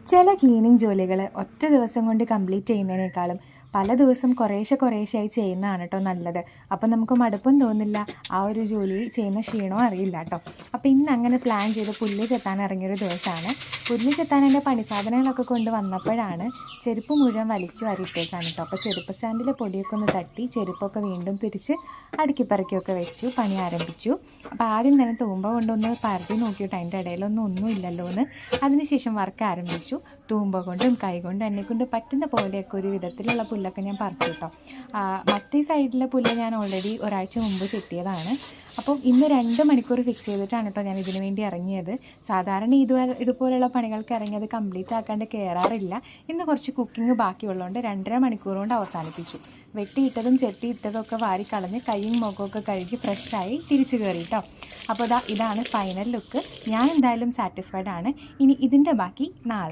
ചില ക്ലീനിങ് ജോലികൾ ഒറ്റ ദിവസം കൊണ്ട് കംപ്ലീറ്റ് ചെയ്യുന്നതിനേക്കാളും പല ദിവസം കുറേശ്ശെയായി ചെയ്യുന്നതാണ് കേട്ടോ നല്ലത്. അപ്പോൾ നമുക്ക് മടുപ്പും തോന്നില്ല, ആ ഒരു ജോലി ചെയ്യുന്ന ക്ഷീണവും അറിയില്ല കേട്ടോ. അപ്പോൾ ഇന്ന് അങ്ങനെ പ്ലാൻ ചെയ്ത് പുല്ല് ചെത്താൻ ഇറങ്ങിയൊരു ദിവസമാണ്. പുല്ല് ചെത്താൻ എൻ്റെ പണിസാധനങ്ങളൊക്കെ കൊണ്ട് വന്നപ്പോഴാണ് ചെരുപ്പ് മുഴുവൻ വലിച്ചു വാരിയിട്ടേക്കാണ് കേട്ടോ. അപ്പോൾ ചെരുപ്പ് സ്റ്റാൻഡിലെ പൊടിയൊക്കെ ഒന്ന് തട്ടി ചെരുപ്പൊക്കെ വീണ്ടും തിരിച്ച് അടുക്കിപ്പറക്കിയൊക്കെ വെച്ചു, പണി ആരംഭിച്ചു. അപ്പോൾ ആദ്യം തന്നെ തൂമ്പ കൊണ്ടൊന്ന് പരതി നോക്കിയിട്ട് അതിൻ്റെ ഒന്നും ഇല്ലല്ലോ എന്ന്. അതിനുശേഷം വർക്ക് ആരംഭിച്ചു. തൂമ്പ കൊണ്ടും കൈ കൊണ്ടും എന്നെക്കൊണ്ട് പറ്റുന്ന പോലെയൊക്കെ ഒരു വിധത്തിലുള്ള പുല്ലൊക്കെ ഞാൻ പറിച്ചു കേട്ടോ. മറ്റേ സൈഡിലെ പുല്ല് ഞാൻ ഓൾറെഡി ഒരാഴ്ച മുമ്പ് ചെത്തിയതാണ്. അപ്പം ഇന്ന് 2 മണിക്കൂർ ഫിക്സ് ചെയ്തിട്ടാണ് കേട്ടോ ഞാൻ ഇതിനു വേണ്ടി ഇറങ്ങിയത്. സാധാരണ ഇതുപോലെയുള്ള പണികൾക്ക് ഇറങ്ങിയത് കംപ്ലീറ്റ് ആക്കാണ്ട് കയറാറില്ല. ഇന്ന് കുറച്ച് കുക്കിംഗ് ബാക്കിയുള്ളതുകൊണ്ട് 2.5 മണിക്കൂർ കൊണ്ട് അവസാനിപ്പിച്ചു. വെട്ടിയിട്ടതും ചെത്തിയിട്ടതും ഒക്കെ വാരിക്കളഞ്ഞ് കൈയും മുഖമൊക്കെ കഴുകി ഫ്രഷായി തിരിച്ചു കയറി കേട്ടോ. അപ്പോൾ ഇതാണ് ഫൈനൽ ലുക്ക്. ഞാൻ എന്തായാലും സാറ്റിസ്ഫൈഡ് ആണ്. ഇനി ഇതിൻ്റെ ബാക്കി നാളെ.